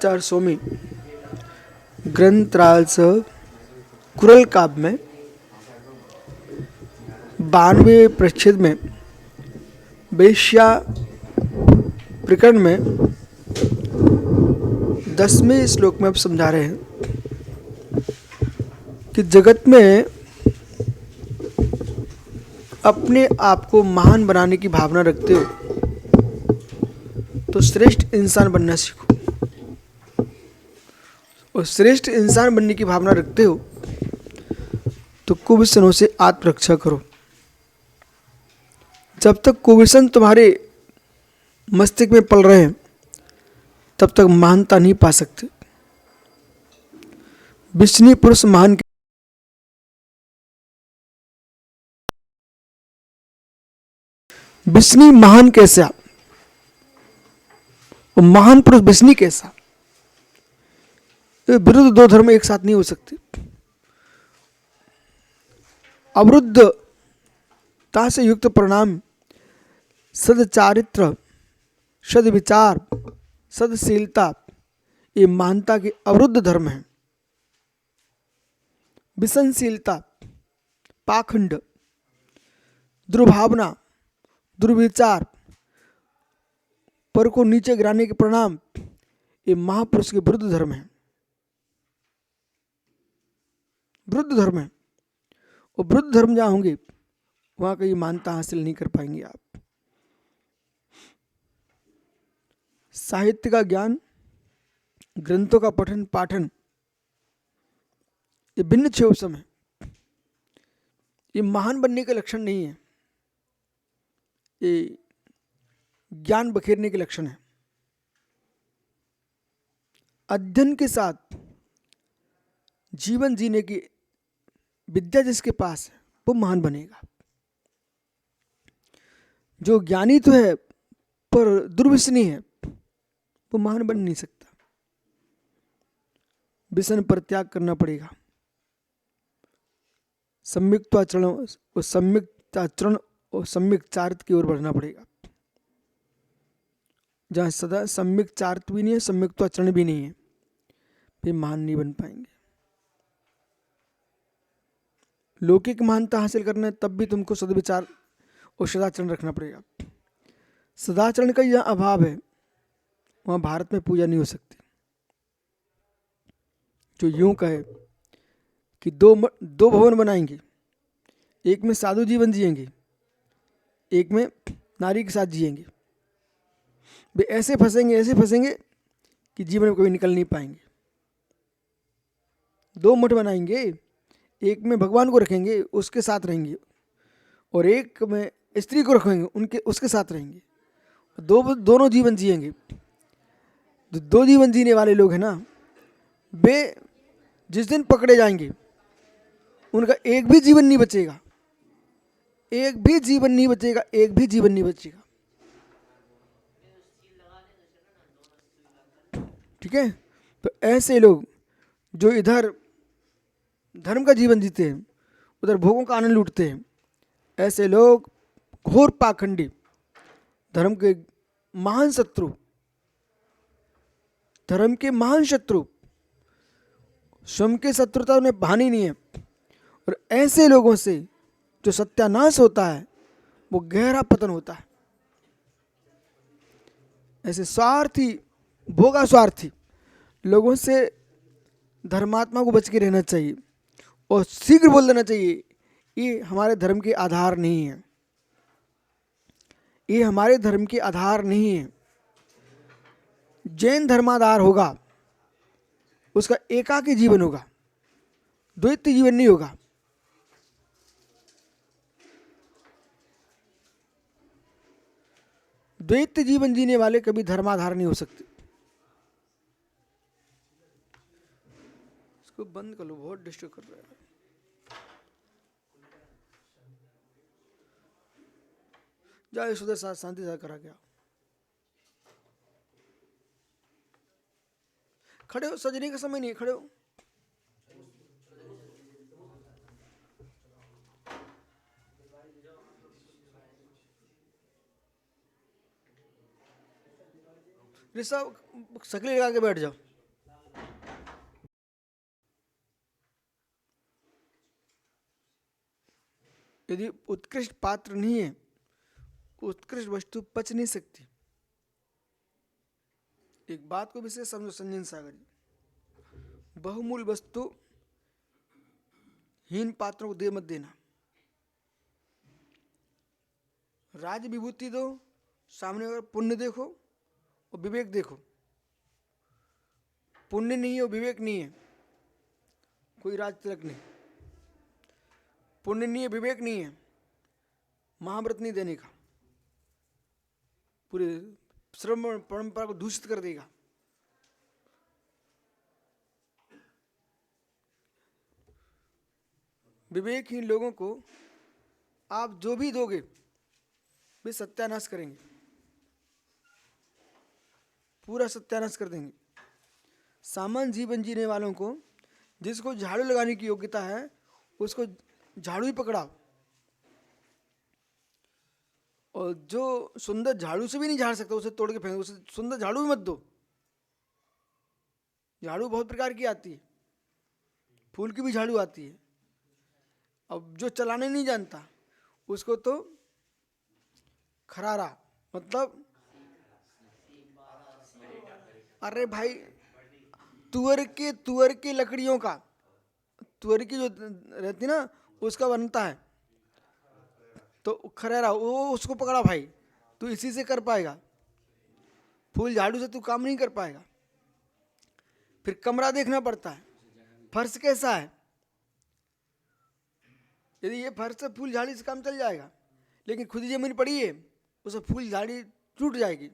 400वीं ग्रंथराज कुरल काव्य में 92वें परिच्छेद में वेश्या प्रकरण में 10वें श्लोक में आप समझा रहे हैं कि जगत में अपने आप को महान बनाने की भावना रखते हो तो श्रेष्ठ इंसान बनना सीखो, और श्रेष्ठ इंसान बनने की भावना रखते हो तो कुव्यसनों से आत्मरक्षा करो। जब तक कुव्यसन तुम्हारे मस्तिष्क में पल रहे हैं तब तक महानता नहीं पा सकते। विष्णु पुरुष महान, विष्णु महान कैसा और महान पुरुष विष्णु कैसा, विरुद्ध दो धर्म एक साथ नहीं हो सकते। अवरुद्धता से युक्त परिणाम सदचारित्र, सदविचार, सदशीलता ये महानता के अवरुद्ध धर्म है। विसंशीलता, पाखंड, दुर्भावना, दुर्विचार, पर को नीचे गिराने के परिणाम ये महापुरुष के विरुद्ध धर्म है, विरुद्ध धर्म है। और विरुद्ध धर्म जहाँ होंगे वहाँ कहीं मान्यता हासिल नहीं कर पाएंगे आप। साहित्य का ज्ञान, ग्रंथों का पठन पाठन ये भिन्न क्षेत्र है, ये महान बनने का लक्षण नहीं है, ये ज्ञान बखेरने के लक्षण है। अध्ययन के साथ जीवन जीने की विद्या जिसके पास है वो महान बनेगा। जो ज्ञानी तो है पर दुर्व्यसनी है वो महान बन नहीं सकता। व्यसन पर त्याग करना पड़ेगा। सम्यक्ताचरण और सम्यक्ताचरण और सम्यक चारित्र की ओर बढ़ना पड़ेगा। जहाँ सदा सम्यक चारित्र भी नहीं है, सम्यक्ताचरण भी नहीं है, वे महान नहीं बन पाएंगे। लौकिक महानता हासिल करना है तब भी तुमको सद्विचार और सदाचरण रखना पड़ेगा। सदाचरण का यह अभाव है, वहाँ भारत में पूजा नहीं हो सकती। जो यूं कहे कि दो भवन बनाएंगे, एक में साधु जीवन जिएंगे, एक में नारी के साथ जिएंगे, वे ऐसे फंसेंगे कि जीवन में कभी निकल नहीं पाएंगे। दो मठ बनाएंगे, एक में भगवान को रखेंगे उसके साथ रहेंगे, और एक में स्त्री को रखेंगे उसके साथ रहेंगे। दोनों जीवन जिएंगे। जो दो जीवन जीने वाले लोग हैं ना, वे जिस दिन पकड़े जाएंगे उनका एक भी जीवन नहीं बचेगा, एक भी जीवन नहीं बचेगा, एक भी जीवन नहीं बचेगा। ठीक है। तो ऐसे लोग जो इधर धर्म का जीवन जीते हैं उधर भोगों का आनंद लूटते हैं, ऐसे लोग घोर पाखंडी, धर्म के महान शत्रु, धर्म के महान शत्रु, स्वयं के शत्रुता उन्हें भानी नहीं है। और ऐसे लोगों से जो सत्यानाश होता है वो गहरा पतन होता है। ऐसे स्वार्थी, भोगा स्वार्थी लोगों से धर्मात्मा को बच के रहना चाहिए और शीघ्र बोल देना चाहिए ये हमारे धर्म के आधार नहीं है, ये हमारे धर्म के आधार नहीं है। जैन धर्माधार होगा उसका एकाकी जीवन होगा, द्वैत जीवन नहीं होगा। द्वैत जीवन जीने वाले कभी धर्माधार नहीं हो सकते। इसको बंद कर लो, बहुत डिस्टर्ब कर रहा है। जाए सुधर साथ शांति से करा गया। खड़े हो, सजने का समय नहीं, खड़े हो। ऋषभ सकली लगा के बैठ जाओ। यदि उत्कृष्ट पात्र नहीं है, उत्कृष्ट वस्तु पच नहीं सकती। एक बात को विशेष समझो संजन सागर जी, बहुमूल्य वस्तु हीन पात्रों को दे मत देना। राज विभूति दो, सामने अगर पुण्य देखो और विवेक देखो। पुण्य नहीं है और विवेक नहीं है, कोई राज तिलक नहीं। पुण्य नहीं है, विवेक नहीं है, महाव्रत नहीं देने का, पूरे श्रवण परंपरा को दूषित कर देगा। विवेकहीन लोगों को आप जो भी दोगे वे सत्यानाश करेंगे, पूरा सत्यानाश कर देंगे। सामान्य जीवन जीने वालों को, जिसको झाड़ू लगाने की योग्यता है, उसको झाड़ू ही पकड़ाओ। और जो सुंदर झाड़ू से भी नहीं झाड़ सकता उसे तोड़ के फेंक, उसे सुंदर झाड़ू भी मत दो। झाड़ू बहुत प्रकार की आती है, फूल की भी झाड़ू आती है। अब जो चलाने नहीं जानता उसको तो खरारा, मतलब अरे भाई तुअर के लकड़ियों का, तुअर की जो रहती ना उसका बनता है, तो खरारा वो उसको पकड़ा भाई, तू इसी से कर पाएगा। फूल झाड़ू से तू काम नहीं कर पाएगा। फिर कमरा देखना पड़ता है, फर्श कैसा है। यदि ये फर्श से फूल झाड़ी से काम चल जाएगा, लेकिन खुद ही जमीन पड़ी है उसे फूल झाड़ी टूट जाएगी।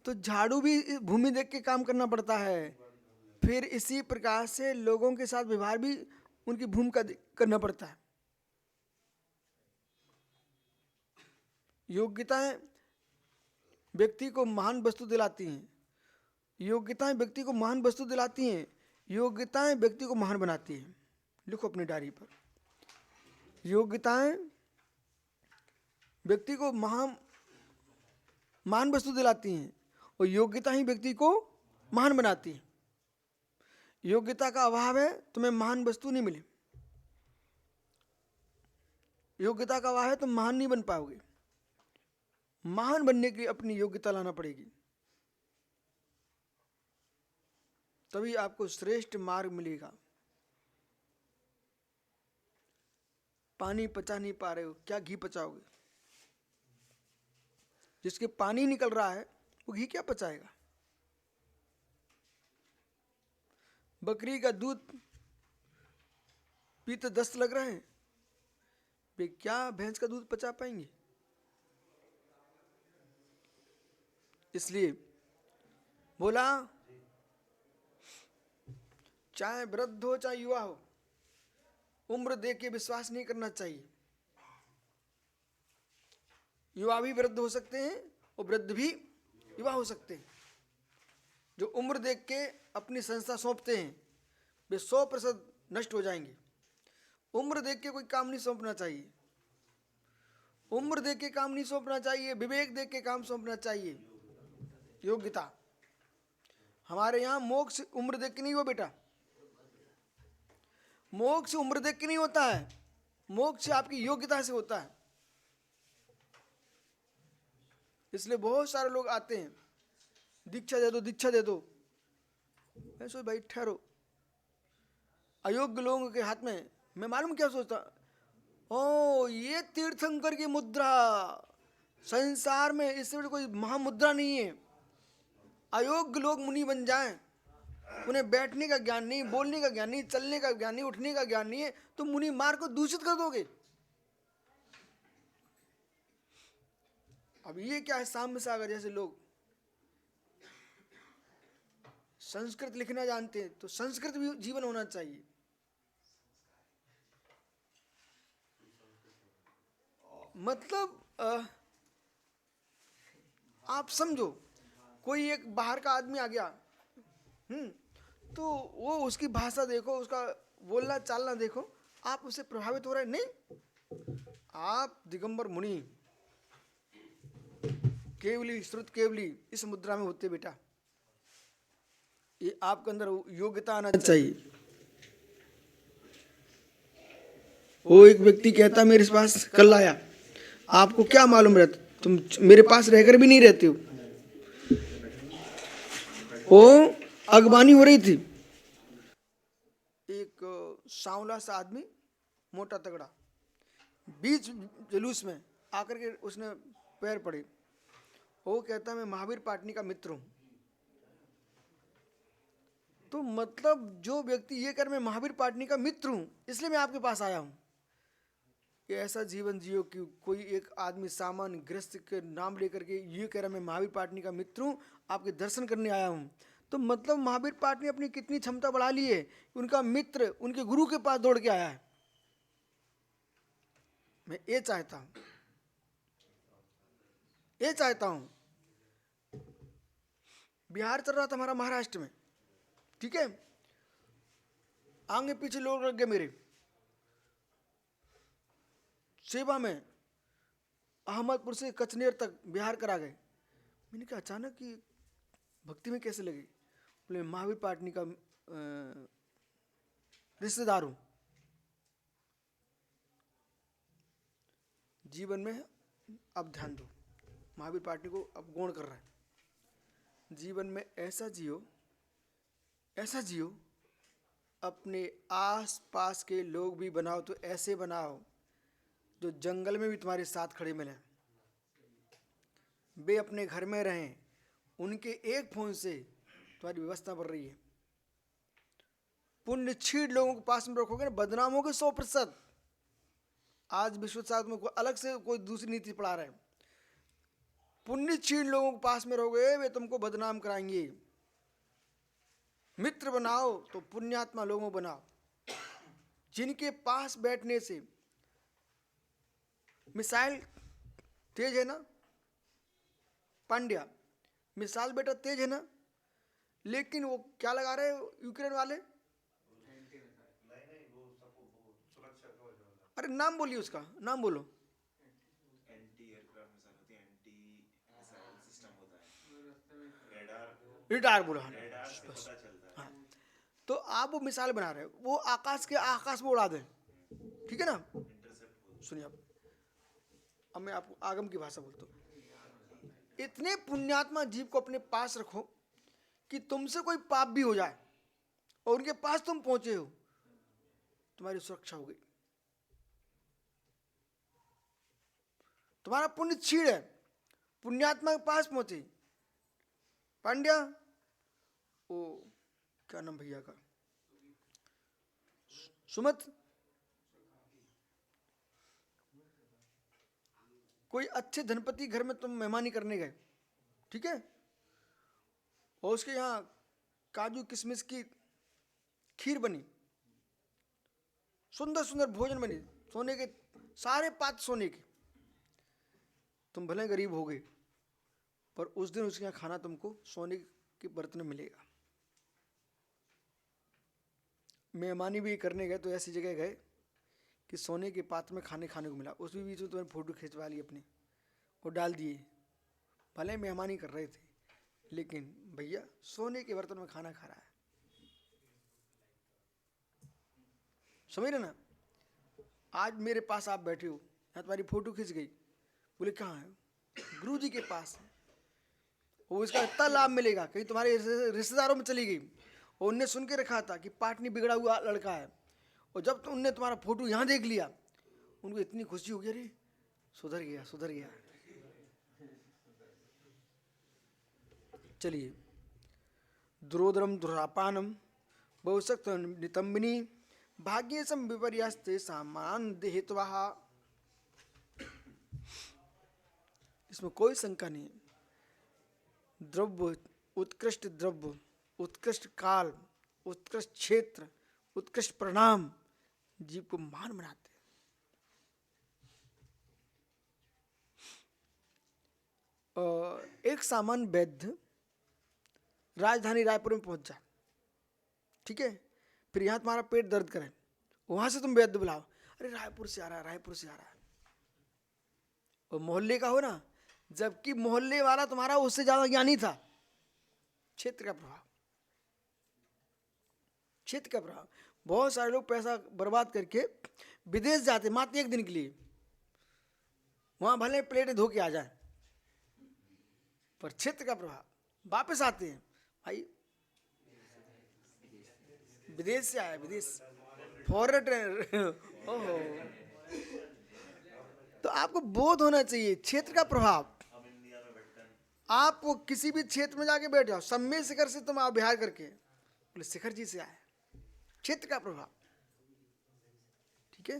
तो झाड़ू भी भूमि देख के काम करना पड़ता है। फिर इसी प्रकार से लोगों के साथ व्यवहार भी उनकी भूमि का करना पड़ता है। योग्यताएं व्यक्ति को महान वस्तु दिलाती हैं, योग्यताएं व्यक्ति को महान वस्तु दिलाती हैं, योग्यताएं व्यक्ति को महान बनाती हैं। लिखो अपनी डायरी पर, योग्यताएं व्यक्ति को महान वस्तु दिलाती हैं और योग्यता ही व्यक्ति को महान बनाती है। योग्यता का अभाव है तुम्हें महान वस्तु नहीं मिले, योग्यता का अभाव है तुम महान नहीं बन पाओगे। महान बनने के लिए अपनी योग्यता लाना पड़ेगी, तभी आपको श्रेष्ठ मार्ग मिलेगा। पानी पचा नहीं पा रहे हो, क्या घी पचाओगे? जिसके पानी निकल रहा है वो घी क्या पचाएगा? बकरी का दूध पीते 10 लग रहे हैं, वे क्या भैंस का दूध पचा पाएंगे? इसलिए बोला, चाहे वृद्ध हो चाहे युवा हो, उम्र देख के विश्वास नहीं करना चाहिए। युवा भी वृद्ध हो सकते हैं और वृद्ध भी युवा हो सकते हैं। जो उम्र देख के अपनी संस्था सौंपते हैं वे 100% नष्ट हो जाएंगे। उम्र देख के कोई काम नहीं सौंपना चाहिए, उम्र देख के काम नहीं सौंपना चाहिए, विवेक देख के काम सौंपना चाहिए। योग्यता, हमारे यहाँ मोक्ष उम्र देख के नहीं हुआ बेटा, मोक्ष उम्र देख के नहीं होता है, मोक्ष आपकी योग्यता से होता है। इसलिए बहुत सारे लोग आते हैं, दीक्षा दे दो दीक्षा दे दो। मैं सोच भाई ठहरो, अयोग्य लोगों के हाथ में मैं मालूम क्या सोचता, ओ ये तीर्थंकर की मुद्रा, संसार में इससे बड़ी कोई महामुद्रा नहीं है। अयोग्य लोग मुनि बन जाएं, उन्हें बैठने का ज्ञान नहीं, बोलने का ज्ञान नहीं, चलने का ज्ञान नहीं, उठने का ज्ञान नहीं है, तो मुनि मार्ग को दूषित कर दोगे। अब ये क्या है, साम्य सागर जैसे लोग संस्कृत लिखना जानते हैं तो संस्कृत भी जीवन होना चाहिए। मतलब आप समझो, कोई एक बाहर का आदमी आ गया, तो वो उसकी भाषा देखो, उसका बोलना चालना देखो, आप उससे प्रभावित हो रहे नहीं। आप दिगंबर मुनि केवली श्रुत केवली इस मुद्रा में होते बेटा। ये आपके अंदर योग्यता आना चाहिए। वो एक व्यक्ति कहता मेरे पास कल आया, आपको क्या मालूम रहता, तुम मेरे पास रहकर भी नहीं रहते हो। वो अगवानी हो रही थी। एक सांवला सा आदमी, मोटा तगड़ा, बीच जुलूस में आकर के उसने पैर पड़े। वो कहता मैं महावीर पाटनी का मित्र हूं। तो मतलब जो व्यक्ति ये कर मैं महावीर पाटनी का मित्र हूं इसलिए मैं आपके पास आया हूं, ये ऐसा जीवन जियो कि कोई एक आदमी सामान्य गृहस्थ के नाम लेकर के ये कह रहा मैं महावीर पाटनी का मित्र हूं, आपके दर्शन करने आया हूं। तो मतलब महावीर पाटनी अपनी कितनी क्षमता बढ़ा ली है, उनका मित्र उनके गुरु के पास दौड़ के आया है। मैं ये चाहता हूं, ये चाहता हूं। बिहार चल रहा था हमारा महाराष्ट्र में, ठीक है, आगे पीछे लोग लग गए मेरे सेवा में, अहमदपुर से कचनेर तक बिहार करा गए। मैंने कहा अचानक कि भक्ति में कैसे लगे? बोले महावीर पाटनी का रिश्तेदार हूं। जीवन में अब ध्यान दो, महावीर पाटनी को अब गौण कर रहा है। जीवन में ऐसा जियो, ऐसा जियो, अपने आस पास के लोग भी बनाओ तो ऐसे बनाओ जो जंगल में भी तुम्हारे साथ खड़े मिले, वे अपने घर में रहें, उनके एक फोन से तुम्हारी व्यवस्था बढ़ रही है। पुण्य छीड़ लोगों के पास में रखोगे ना, बदनाम होगे 100%। आज विश्व साथ में अलग से कोई दूसरी नीति पढ़ा रहे हैं। पुण्य छीड़ लोगों के पास में रहोगे वे तुमको बदनाम कराएंगे। मित्र बनाओ तो पुण्यात्मा लोगों बनाओ, जिनके पास बैठने से मिसाइल तेज है ना, पांड्या मिसाइल बेटा तेज है ना, लेकिन वो क्या लगा रहे यूक्रेन वाले? अरे नाम बोलिए, उसका नाम बोलो। एंटी एयरक्राफ्ट मिसाइल होती है, एंटी मिसाइल सिस्टम होता है, रेडार बोलो। हाँ, तो आप वो मिसाइल बना रहे हो, वो आकाश के आकाश में उड़ा दें, ठीक है ना। सुनिए अब मैं आपको आगम की भाषा बोलता हूँ। इतने पुण्यात्मा जीव को अपने पास रखो कि तुमसे कोई पाप भी हो जाए और उनके पास तुम पहुंचे हो, तुम्हारी सुरक्षा हो गई। तुम्हारा पुण्य छीड़ है, पुण्यात्मा के पास पहुंचे। पांड्या, ओ क्या नाम भैया का, सुमत, कोई अच्छे धनपति घर में तुम मेहमानी करने गए, ठीक है, और उसके यहाँ काजू किशमिश की खीर बनी, सुंदर सुंदर भोजन बनी, सोने के सारे पात्र सोने के। तुम भले गरीब हो गए पर उस दिन उसके यहाँ खाना तुमको सोने के बर्तन में मिलेगा। मेहमानी भी करने गए तो ऐसी जगह गए कि सोने के पात्र में खाने को मिला। उस बीच में तुम्हें फोटो खिंचवा ली अपनी और डाल दिए। भले मेहमानी कर रहे थे लेकिन भैया सोने के बर्तन में खाना खा रहा है, समझ रहे ना। आज मेरे पास आप बैठे हो, यहाँ तुम्हारी फोटो खिंच गई, बोले कहाँ है? गुरु जी के पास है। वो इसका इतना लाभ मिलेगा, कहीं तुम्हारे रिश्तेदारों में चली गई और उनने सुन के रखा था कि पाटनी बिगड़ा हुआ लड़का है, और जब तो उनने तुम्हारा फोटो यहाँ देख लिया, उनको इतनी खुशी हो गई, अरे सुधर गया सुधर गया। चलिए, द्रोदरम दुरापानम बहुशक्त नितंबिनी भाग्यसम विपर्यास्ते सामान देहित्वा। इसमें कोई शंका नहीं है। द्रव्य, उत्कृष्ट द्रव्य, उत्कृष्ट काल, उत्कृष्ट क्षेत्र, उत्कृष्ट परिणाम जीव को महान बनाते हैं। एक सामान्य वैद्य राजधानी रायपुर में पहुंच जाए, ठीक है, फिर यहाँ तुम्हारा पेट दर्द करे, वहां से तुम वैद्य बुलाओ, अरे रायपुर से आ रहा है, रायपुर से आ रहा है, और मोहल्ले का हो ना, जबकि मोहल्ले वाला तुम्हारा उससे ज्यादा ज्ञानी था। क्षेत्र का प्रभाव, क्षेत्र का प्रभाव, बहुत सारे लोग पैसा बर्बाद करके विदेश जाते मात्र 1 दिन के लिए, वहां भले प्लेट धो के आ जाए, पर क्षेत्र का प्रभाव वापस आते हैं। भाई विदेश से आया, विदेश फॉरेन ट्रेनर ओहो। तो आपको बोध होना चाहिए क्षेत्र का प्रभाव। आप वो किसी भी क्षेत्र में जाके बैठ जाओ, सम्मेद शिखर से तुम आओ बिहार करके, बोले शिखर जी से आए, क्षेत्र का प्रभाव। ठीक है,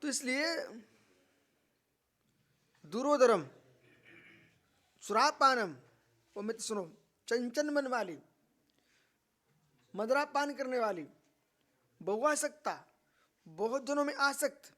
तो इसलिए दुरोदरम सुरापानम, वो मित्र सुनो, चंचल मन वाली, मदरापान करने वाली, बहुआसक्ता, बहुत जनों में आसक्त,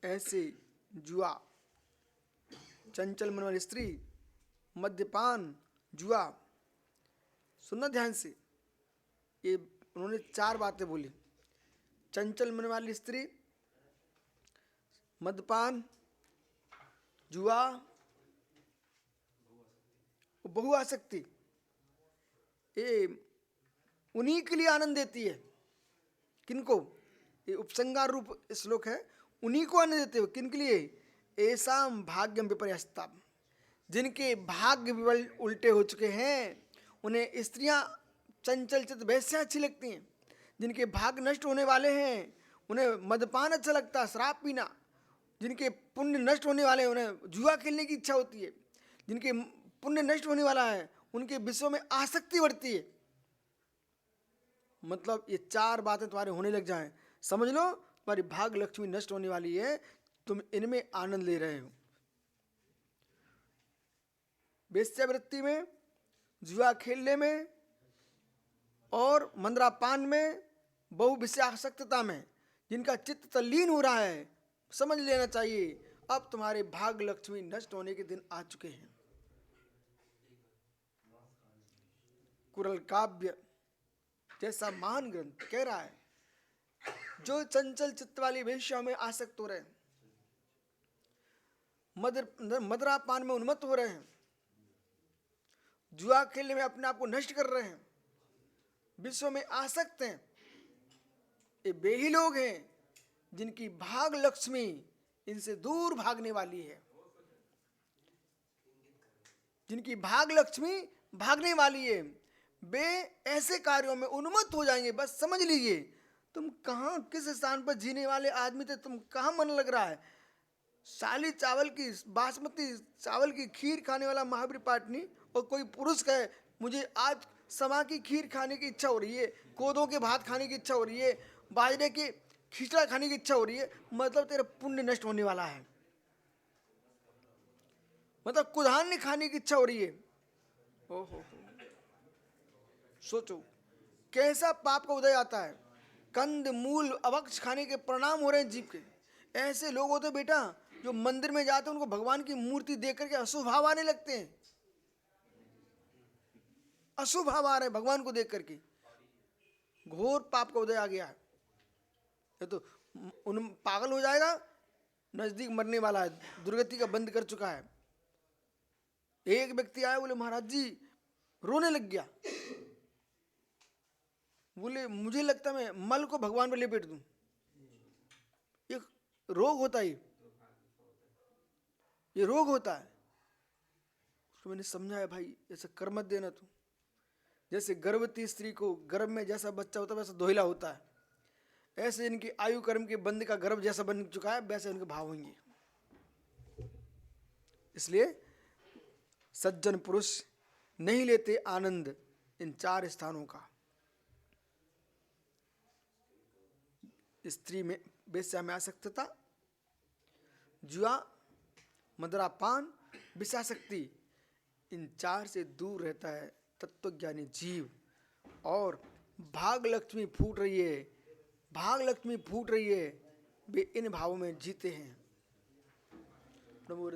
ऐसे जुआ, चंचल मन वाली स्त्री, मद्यपान, जुआ। सुनना ध्यान से, ये उन्होंने 4 बातें बोली, चंचल मन वाली स्त्री, मद्यपान, जुआ, बहुआसक्ति। ये उन्हीं के लिए आनंद देती है। किनको? ये उपसंगार रूप श्लोक है, उन्हीं को आनंद देते हो। किन के लिए? ऐसाम भाग्यम विपर्यस्ता, जिनके भाग्य विवल उल्टे हो चुके हैं, उन्हें स्त्रियां चंचल चित्त वैसे अच्छी लगती हैं। जिनके भाग्य नष्ट होने वाले हैं, उन्हें मदपान अच्छा लगता है, शराब पीना। जिनके पुण्य नष्ट होने वाले हैं, उन्हें जुआ खेलने की इच्छा होती है। जिनके पुण्य नष्ट होने वाला है, उनके विषयों में आसक्ति बढ़ती है। मतलब ये 4 बातें तुम्हारे होने लग जाएं, समझ लो तुम्हारी भाग्य लक्ष्मी नष्ट होने वाली है, तुम इनमें आनंद ले रहे हो। वेश्यावृत्ति में, जुआ खेलने में और मंद्रापान में, बहु विषयासक्तता में जिनका चित्त तल्लीन हो रहा है, समझ लेना चाहिए अब तुम्हारे भाग्य लक्ष्मी नष्ट होने के दिन आ चुके हैं। कुरल काव्य जैसा महान ग्रंथ कह रहा है, जो चंचल चित्त वाली वेश्या में आसक्त हो रहे हैं, मदरापान में उन्मत्त हो रहे हैं, जुआ खेलने में अपने आप को नष्ट कर रहे हैं, विश्व में आसक्त हैं, ये वे ही लोग हैं जिनकी भाग लक्ष्मी इनसे दूर भागने वाली है। जिनकी भाग लक्ष्मी भागने वाली है, वे ऐसे कार्यों में उन्मत्त हो जाएंगे। बस समझ लीजिए, तुम कहाँ किस स्थान पर जीने वाले आदमी थे, तुम कहाँ मन लग रहा है। साली चावल की, बासमती चावल की खीर खाने वाला महावीर पाटनी, और कोई पुरुष कहे मुझे आज समा की खीर खाने की इच्छा हो रही है, कोदों के भात खाने की इच्छा हो रही है, बाजरे की खिचड़ा खाने की इच्छा हो रही है, मतलब तेरा पुण्य नष्ट होने वाला है। मतलब कुधान्य खाने की इच्छा हो रही है। ओहो, सोचो कैसा पाप का उदय आता है। कंद मूल अवक्ष खाने के परिणाम हो रहे हैं जीव के। ऐसे लोग होते बेटा जो मंदिर में जाते हैं, उनको भगवान की मूर्ति देख करके अशुभ भाव आने लगते हैं। अशुभ भाव आ रहे हैं भगवान को देख करके। घोर पाप का उदय आ गया है। ये तो उन पागल हो जाएगा, नजदीक मरने वाला है, दुर्गति का बंद कर चुका है। एक व्यक्ति आया, बोले महाराज जी, रोने लग गया। बोले मुझे लगता मैं मल को भगवान पर लेपेट दूं। ये रोग होता है, ये रोग होता है। उसको मैंने समझाया, भाई ऐसा कर मत देना तू। जैसे गर्भवती स्त्री को गर्भ में जैसा बच्चा होता है वैसा दोहिला होता है, ऐसे इनकी आयु कर्म के बंद का गर्भ जैसा बन चुका है, वैसे उनके भाव होंगे। इसलिए सज्जन पुरुष नहीं लेते आनंद इन 4 स्थानों का। स्त्री में, वेश्या में आसक्तता, जुआ, मदरापान, विषयासक्ति, इन 4 से दूर रहता है तत्वज्ञानी जीव। और भाग लक्ष्मी फूट रही है, भाग लक्ष्मी फूट रही है, वे इन भावों में जीते हैं। नमो